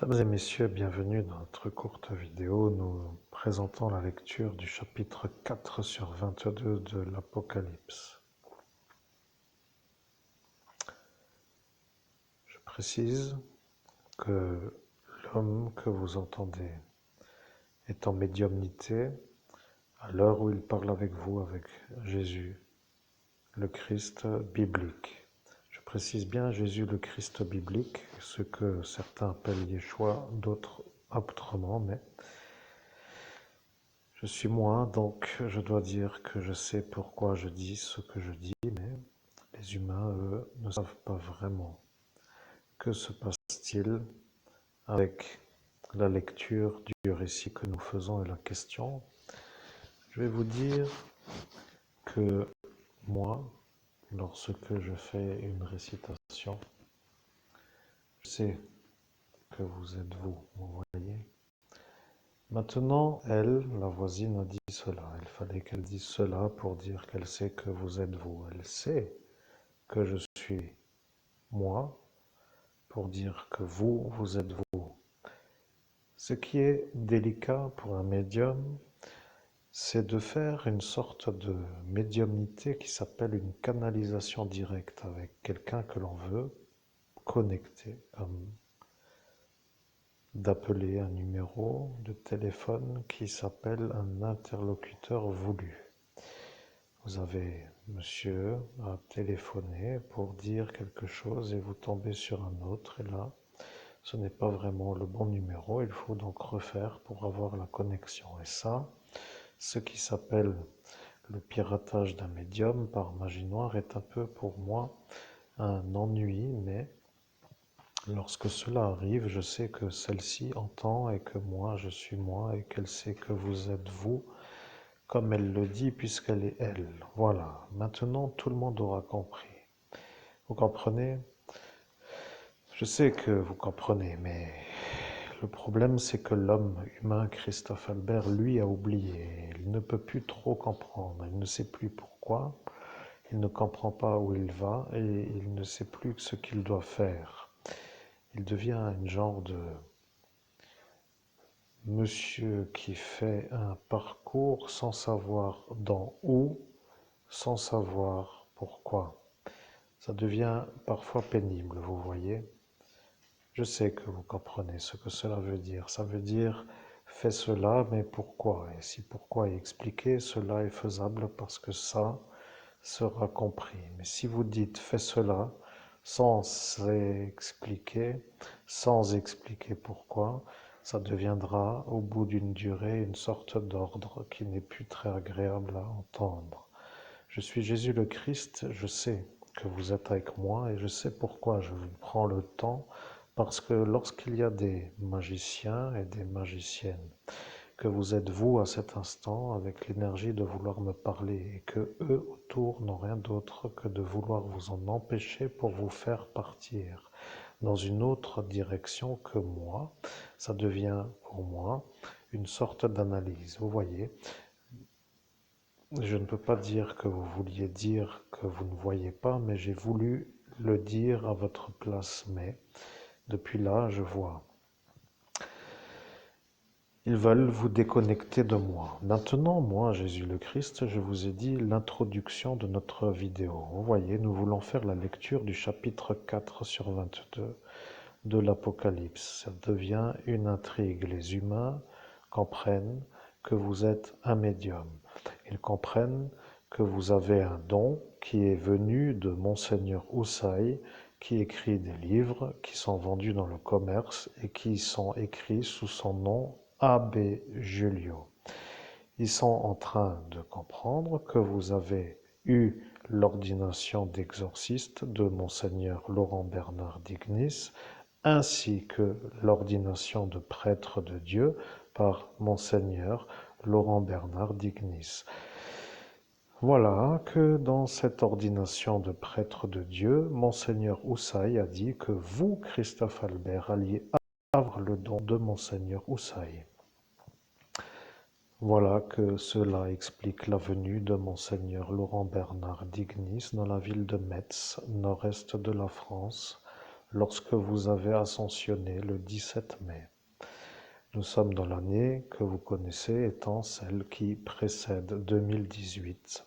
Mesdames et messieurs, bienvenue dans notre courte vidéo. Nous présentons la lecture du chapitre 4 sur 22 de l'Apocalypse. Je précise que l'homme que vous entendez est en médiumnité à l'heure où il parle avec vous, avec Jésus, le Christ biblique. Je précise bien Jésus le Christ biblique, ce que certains appellent Yeshua, d'autres autrement, mais je suis moi, donc je dois dire que je sais pourquoi je dis ce que je dis, mais les humains, eux, ne savent pas vraiment. Que se passe-t-il avec la lecture du récit que nous faisons et la question? Je vais vous dire que moi, lorsque je fais une récitation, je sais que vous êtes vous, vous voyez. Maintenant, elle, la voisine, a dit cela. Il fallait qu'elle dise cela pour dire qu'elle sait que vous êtes vous. Elle sait que je suis moi pour dire que vous, vous êtes vous. Ce qui est délicat pour un médium, c'est de faire une sorte de médiumnité qui s'appelle une canalisation directe avec quelqu'un que l'on veut connecter, comme d'appeler un numéro de téléphone qui s'appelle un interlocuteur voulu. Vous avez monsieur à téléphoner pour dire quelque chose et vous tombez sur un autre et là, ce n'est pas vraiment le bon numéro, il faut donc refaire pour avoir la connexion. Et ça, ce qui s'appelle le piratage d'un médium par magie noire est un peu pour moi un ennui, mais lorsque cela arrive, je sais que celle-ci entend et que moi je suis moi et qu'elle sait que vous êtes vous, comme elle le dit puisqu'elle est elle. Voilà, maintenant tout le monde aura compris. Vous comprenez? Je sais que vous comprenez, mais le problème c'est que l'homme humain, Christophe Albert, lui a oublié. Il ne peut plus trop comprendre, il ne sait plus pourquoi, il ne comprend pas où il va et il ne sait plus ce qu'il doit faire. Il devient un genre de monsieur qui fait un parcours sans savoir dans où, sans savoir pourquoi. Ça devient parfois pénible, vous voyez. Je sais que vous comprenez ce que cela veut dire. Ça veut dire fais cela, mais pourquoi? Et si pourquoi est expliqué, cela est faisable parce que ça sera compris. Mais si vous dites fais cela sans expliquer pourquoi, ça deviendra au bout d'une durée une sorte d'ordre qui n'est plus très agréable à entendre. Je suis Jésus le Christ, je sais que vous êtes avec moi et je sais pourquoi je vous prends le temps, parce que lorsqu'il y a des magiciens et des magiciennes, que vous êtes vous à cet instant avec l'énergie de vouloir me parler et que eux autour n'ont rien d'autre que de vouloir vous en empêcher pour vous faire partir dans une autre direction que moi, ça devient pour moi une sorte d'analyse. Vous voyez, je ne peux pas dire que vous vouliez dire que vous ne voyez pas, mais j'ai voulu le dire à votre place. Mais depuis là, je vois. Ils veulent vous déconnecter de moi. Maintenant, moi, Jésus le Christ, je vous ai dit l'introduction de notre vidéo. Vous voyez, nous voulons faire la lecture du chapitre 4 sur 22 de l'Apocalypse. Ça devient une intrigue. Les humains comprennent que vous êtes un médium. Ils comprennent que vous avez un don qui est venu de Monseigneur Houssaye, qui écrit des livres qui sont vendus dans le commerce et qui sont écrits sous son nom Abbé Julio. Ils sont en train de comprendre que vous avez eu l'ordination d'exorciste de Monseigneur Laurent Bernard d'Ignis, ainsi que l'ordination de prêtre de Dieu par Monseigneur Laurent Bernard d'Ignis. Voilà que dans cette ordination de prêtre de Dieu, Monseigneur Houssaye a dit que vous, Christophe Albert, alliez avoir le don de Monseigneur Houssaye. Voilà que cela explique la venue de Monseigneur Laurent Bernard d'Ignis dans la ville de Metz, nord-est de la France, lorsque vous avez ascensionné le 17 mai. Nous sommes dans l'année que vous connaissez étant celle qui précède 2018.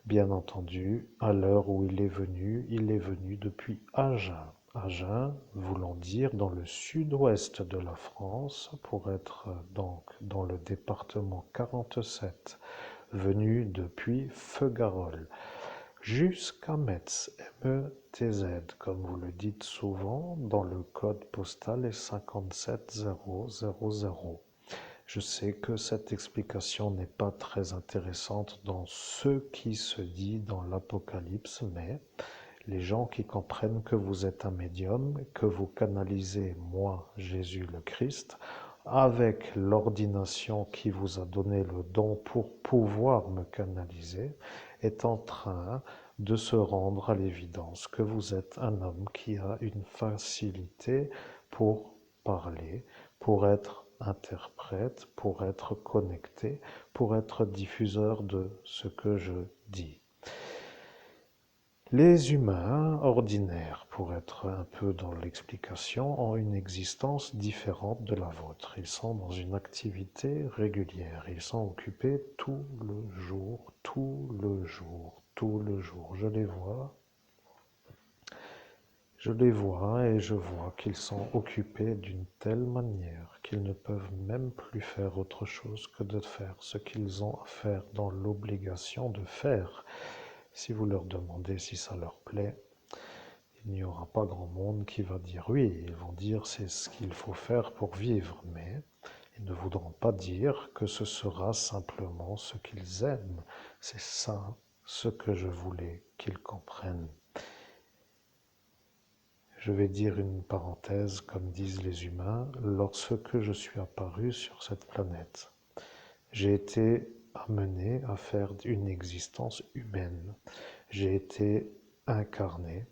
Bien entendu, à l'heure où il est venu depuis Agen. Agen voulant dire dans le sud-ouest de la France, pour être donc dans le département 47, venu depuis Feugarolles jusqu'à Metz, M-E-T-Z, comme vous le dites souvent, dans le code postal est 57000. Je sais que cette explication n'est pas très intéressante dans ce qui se dit dans l'Apocalypse, mais les gens qui comprennent que vous êtes un médium, que vous canalisez moi, Jésus le Christ, avec l'ordination qui vous a donné le don pour pouvoir me canaliser, est en train de se rendre à l'évidence que vous êtes un homme qui a une facilité pour parler, pour être interprète, pour être connecté, pour être diffuseur de ce que je dis. Les humains ordinaires, pour être un peu dans l'explication, ont une existence différente de la vôtre. Ils sont dans une activité régulière. Ils sont occupés tout le jour, tout le jour, tout le jour. Je les vois et je vois qu'ils sont occupés d'une telle manière qu'ils ne peuvent même plus faire autre chose que de faire ce qu'ils ont à faire dans l'obligation de faire. Si vous leur demandez si ça leur plaît, il n'y aura pas grand monde qui va dire oui. Ils vont dire c'est ce qu'il faut faire pour vivre, mais ils ne voudront pas dire que ce sera simplement ce qu'ils aiment. C'est ça ce que je voulais qu'ils comprennent. Je vais dire une parenthèse, comme disent les humains, lorsque je suis apparu sur cette planète, j'ai été amené à faire une existence humaine. J'ai été incarné,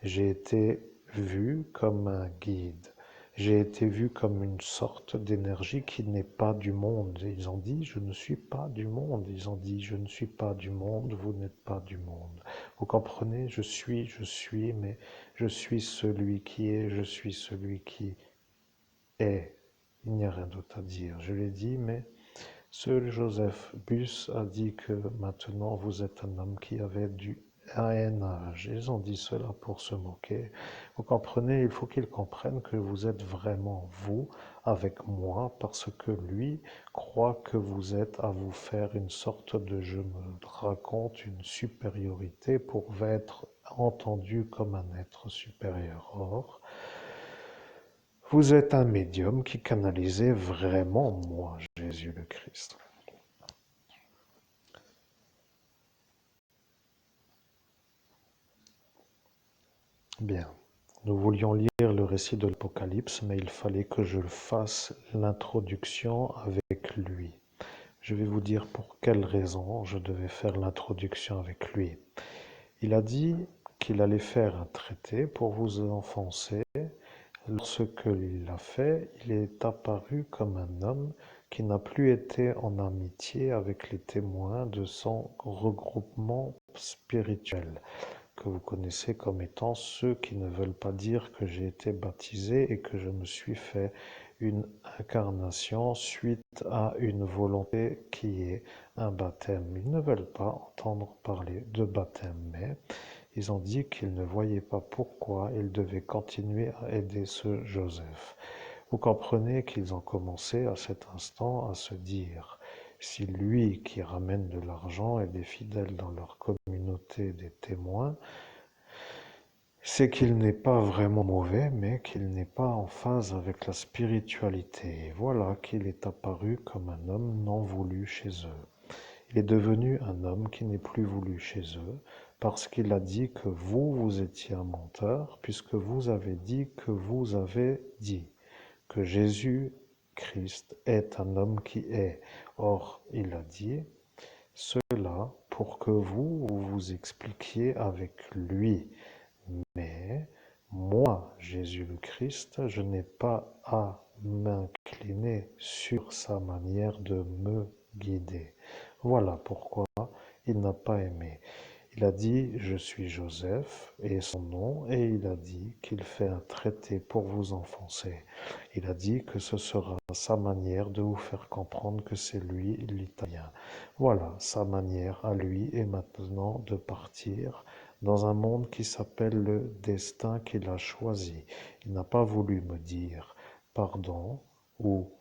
j'ai été vu comme un guide, j'ai été vu comme une sorte d'énergie qui n'est pas du monde. Ils ont dit, je ne suis pas du monde. Ils ont dit, je ne suis pas du monde, vous n'êtes pas du monde. Vous comprenez, je suis, mais je suis celui qui est, je suis celui qui est. Il n'y a rien d'autre à dire. Je l'ai dit, mais seul Joseph Bus a dit que maintenant vous êtes un homme qui avait du âge. Ils ont dit cela pour se moquer. Vous comprenez, il faut qu'ils comprennent que vous êtes vraiment vous avec moi parce que lui croit que vous êtes à vous faire une sorte de je me raconte une supériorité pour être entendu comme un être supérieur. Or, vous êtes un médium qui canalisez vraiment moi, Jésus le Christ. Bien. Nous voulions lire le récit de l'Apocalypse, mais il fallait que je fasse l'introduction avec lui. Je vais vous dire pour quelle raison je devais faire l'introduction avec lui. Il a dit qu'il allait faire un traité pour vous enfoncer. Lorsqu'il l'a fait, il est apparu comme un homme qui n'a plus été en amitié avec les témoins de son regroupement spirituel, que vous connaissez comme étant ceux qui ne veulent pas dire que j'ai été baptisé et que je me suis fait une incarnation suite à une volonté qui est un baptême. Ils ne veulent pas entendre parler de baptême, mais ils ont dit qu'ils ne voyaient pas pourquoi ils devaient continuer à aider ce Joseph. Vous comprenez qu'ils ont commencé à cet instant à se dire, si lui qui ramène de l'argent et des fidèles dans leur communauté des témoins, c'est qu'il n'est pas vraiment mauvais, mais qu'il n'est pas en phase avec la spiritualité. Et voilà qu'il est apparu comme un homme non voulu chez eux. Il est devenu un homme qui n'est plus voulu chez eux, parce qu'il a dit que vous étiez un menteur, puisque vous avez dit que vous avez dit que Jésus-Christ est un homme qui est. Or, il a dit cela pour que vous vous expliquiez avec lui. Mais moi, Jésus le Christ, je n'ai pas à m'incliner sur sa manière de me guider. Voilà pourquoi il n'a pas aimé. Il a dit, je suis Joseph, et son nom, et il a dit qu'il fait un traité pour vous enfoncer. Il a dit que ce sera sa manière de vous faire comprendre que c'est lui l'Italien. Voilà, sa manière à lui est maintenant de partir dans un monde qui s'appelle le destin qu'il a choisi. Il n'a pas voulu me dire pardon ou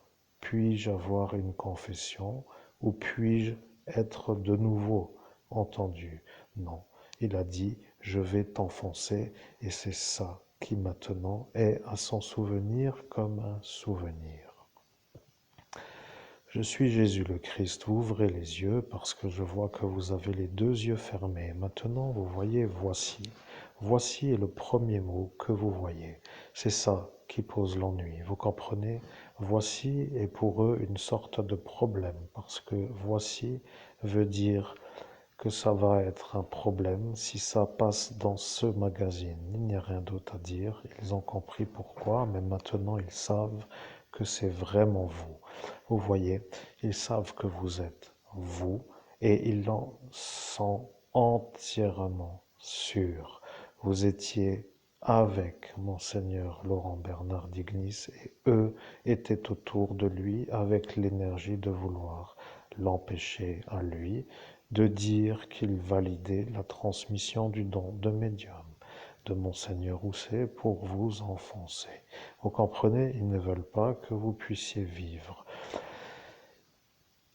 puis-je avoir une confession ou puis-je être de nouveau entendu. Non, il a dit, je vais t'enfoncer et c'est ça qui maintenant est à s'en souvenir comme un souvenir. Je suis Jésus le Christ, vous ouvrez les yeux parce que je vois que vous avez les deux yeux fermés. Maintenant, vous voyez voici. Voici est le premier mot que vous voyez. C'est ça qui pose l'ennui. Vous comprenez? Voici est pour eux une sorte de problème parce que voici veut dire que ça va être un problème si ça passe dans ce magazine. Il n'y a rien d'autre à dire. Ils ont compris pourquoi, mais maintenant ils savent que c'est vraiment vous. Vous voyez, ils savent que vous êtes vous et ils en sont entièrement sûrs. Vous étiez avec Monseigneur Laurent Bernard d'Ignis et eux étaient autour de lui avec l'énergie de vouloir l'empêcher à lui de dire qu'il validait la transmission du don de médium de Monseigneur Rousset pour vous enfoncer. Vous comprenez, ils ne veulent pas que vous puissiez vivre.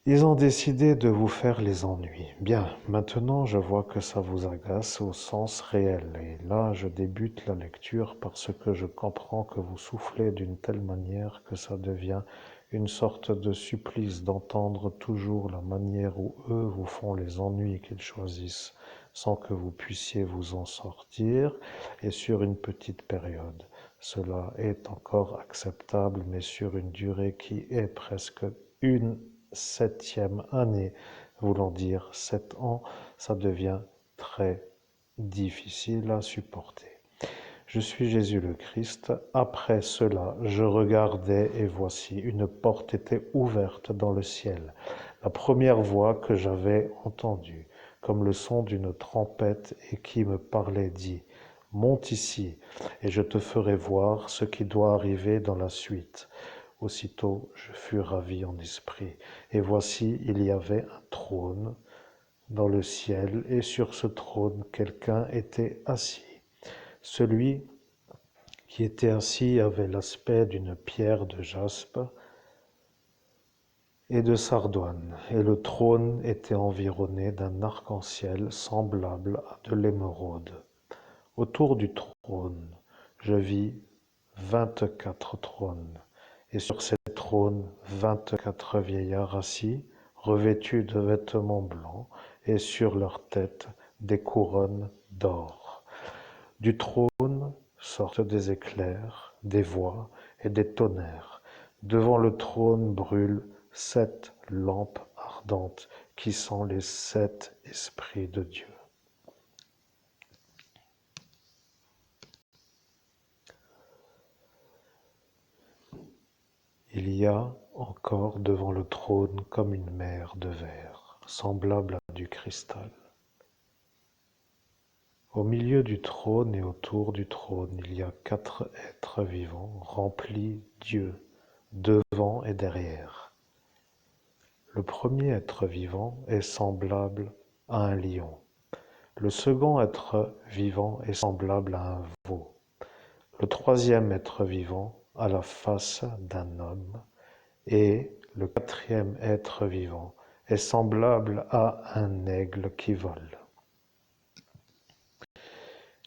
Ils ont décidé de vous faire les ennuis. Bien, maintenant je vois que ça vous agace au sens réel. Et là, je débute la lecture parce que je comprends que vous soufflez d'une telle manière que ça devient une sorte de supplice d'entendre toujours la manière où eux vous font les ennuis qu'ils choisissent sans que vous puissiez vous en sortir et sur une petite période. Cela est encore acceptable, mais sur une durée qui est presque une septième année, voulant dire 7 ans, ça devient très difficile à supporter. Je suis Jésus le Christ. Après cela, je regardais et voici, une porte était ouverte dans le ciel. La première voix que j'avais entendue, comme le son d'une trompette et qui me parlait, dit, monte ici et je te ferai voir ce qui doit arriver dans la suite. Aussitôt je fus ravi en esprit, et voici il y avait un trône dans le ciel, et sur ce trône quelqu'un était assis. Celui qui était assis avait l'aspect d'une pierre de jaspe et de sardoine, et le trône était environné d'un arc-en-ciel semblable à de l'émeraude. Autour du trône, je vis 24 trônes, et sur ces trônes 24 vieillards assis, revêtus de vêtements blancs, et sur leurs têtes des couronnes d'or. Du trône sortent des éclairs, des voix et des tonnerres. Devant le trône brûlent 7 lampes ardentes qui sont les 7 esprits de Dieu. Il y a encore devant le trône comme une mer de verre, semblable à du cristal. Au milieu du trône et autour du trône, il y a 4 êtres vivants remplis Dieu, devant et derrière. Le premier être vivant est semblable à un lion. Le second être vivant est semblable à un veau. Le troisième être vivant a la face d'un homme. Et le quatrième être vivant est semblable à un aigle qui vole.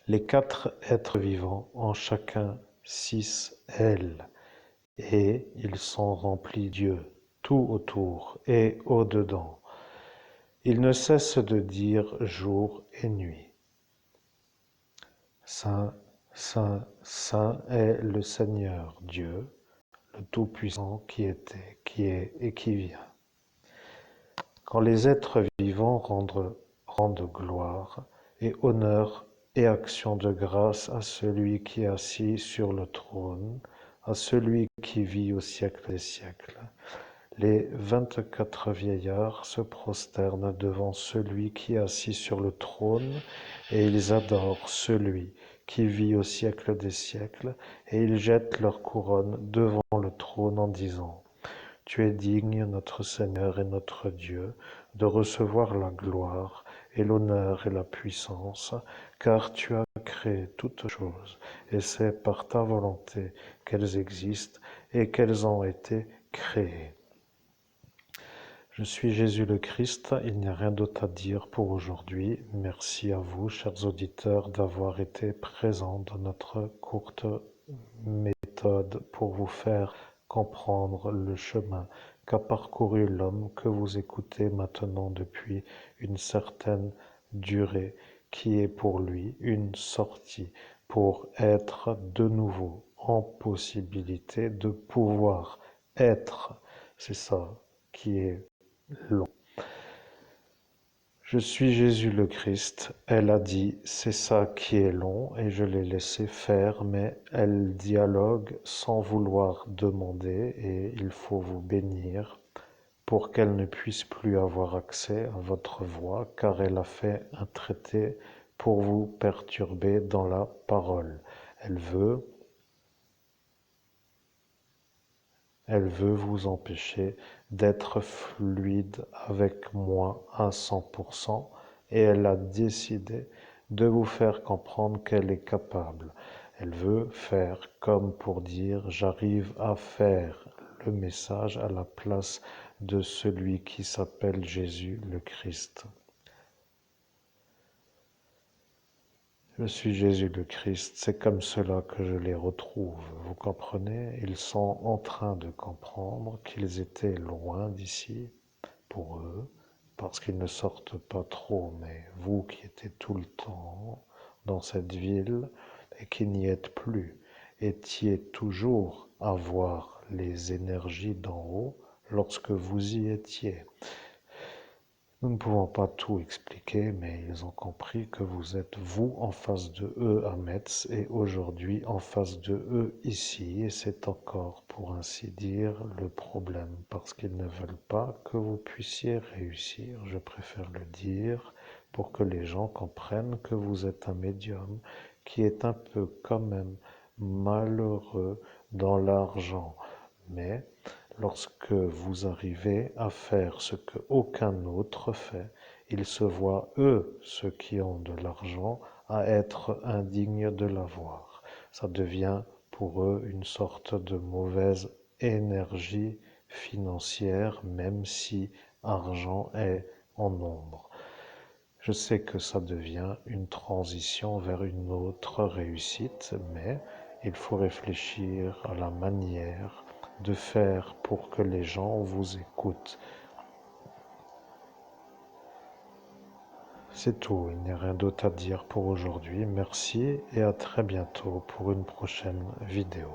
Les 4 êtres vivants ont chacun 6 ailes, et ils sont remplis Dieu, tout autour et au-dedans. Ils ne cessent de dire jour et nuit. Saint, Saint, Saint est le Seigneur Dieu, le Tout-Puissant qui était, qui est et qui vient. Quand les êtres vivants rendent gloire et honneur et action de grâce à celui qui est assis sur le trône, à celui qui vit au siècle des siècles, Les 24 vieillards se prosternent devant celui qui est assis sur le trône, et ils adorent celui qui vit au siècle des siècles, et ils jettent leur couronne devant le trône en disant: Tu es digne, notre Seigneur et notre Dieu, de recevoir la gloire et l'honneur et la puissance, car tu as créé toutes choses, et c'est par ta volonté qu'elles existent et qu'elles ont été créées. Je suis Jésus le Christ, il n'y a rien d'autre à dire pour aujourd'hui. Merci à vous, chers auditeurs, d'avoir été présents dans notre courte méthode pour vous faire comprendre le chemin qu'a parcouru l'homme que vous écoutez maintenant depuis une certaine durée, qui est pour lui une sortie pour être de nouveau en possibilité de pouvoir être. C'est ça qui est long. Je suis Jésus le Christ. Elle a dit, c'est ça qui est long, et je l'ai laissé faire, mais elle dialogue sans vouloir demander, et il faut vous bénir pour qu'elle ne puisse plus avoir accès à votre voix, car elle a fait un traité pour vous perturber dans la parole. Elle veut Elle veut vous empêcher d'être fluide avec moi à 100%, et elle a décidé de vous faire comprendre qu'elle est capable. Elle veut faire comme pour dire j'arrive à faire le message à la place de celui qui s'appelle Jésus le Christ. Je suis Jésus le Christ, c'est comme cela que je les retrouve, vous comprenez? Ils sont en train de comprendre qu'ils étaient loin d'ici, pour eux, parce qu'ils ne sortent pas trop, mais vous qui étiez tout le temps dans cette ville et qui n'y êtes plus, étiez toujours à voir les énergies d'en haut lorsque vous y étiez. Nous ne pouvons pas tout expliquer, mais ils ont compris que vous êtes vous en face de eux à Metz et aujourd'hui en face de eux ici. Et c'est encore, pour ainsi dire, le problème, parce qu'ils ne veulent pas que vous puissiez réussir. Je préfère le dire pour que les gens comprennent que vous êtes un médium qui est un peu quand même malheureux dans l'argent. Mais lorsque vous arrivez à faire ce que aucun autre fait, ils se voient, eux, ceux qui ont de l'argent, à être indignes de l'avoir. Ça devient pour eux une sorte de mauvaise énergie financière, même si argent est en nombre. Je sais que ça devient une transition vers une autre réussite, mais il faut réfléchir à la manière de faire pour que les gens vous écoutent. C'est tout, il n'y a rien d'autre à dire pour aujourd'hui. Merci et à très bientôt pour une prochaine vidéo.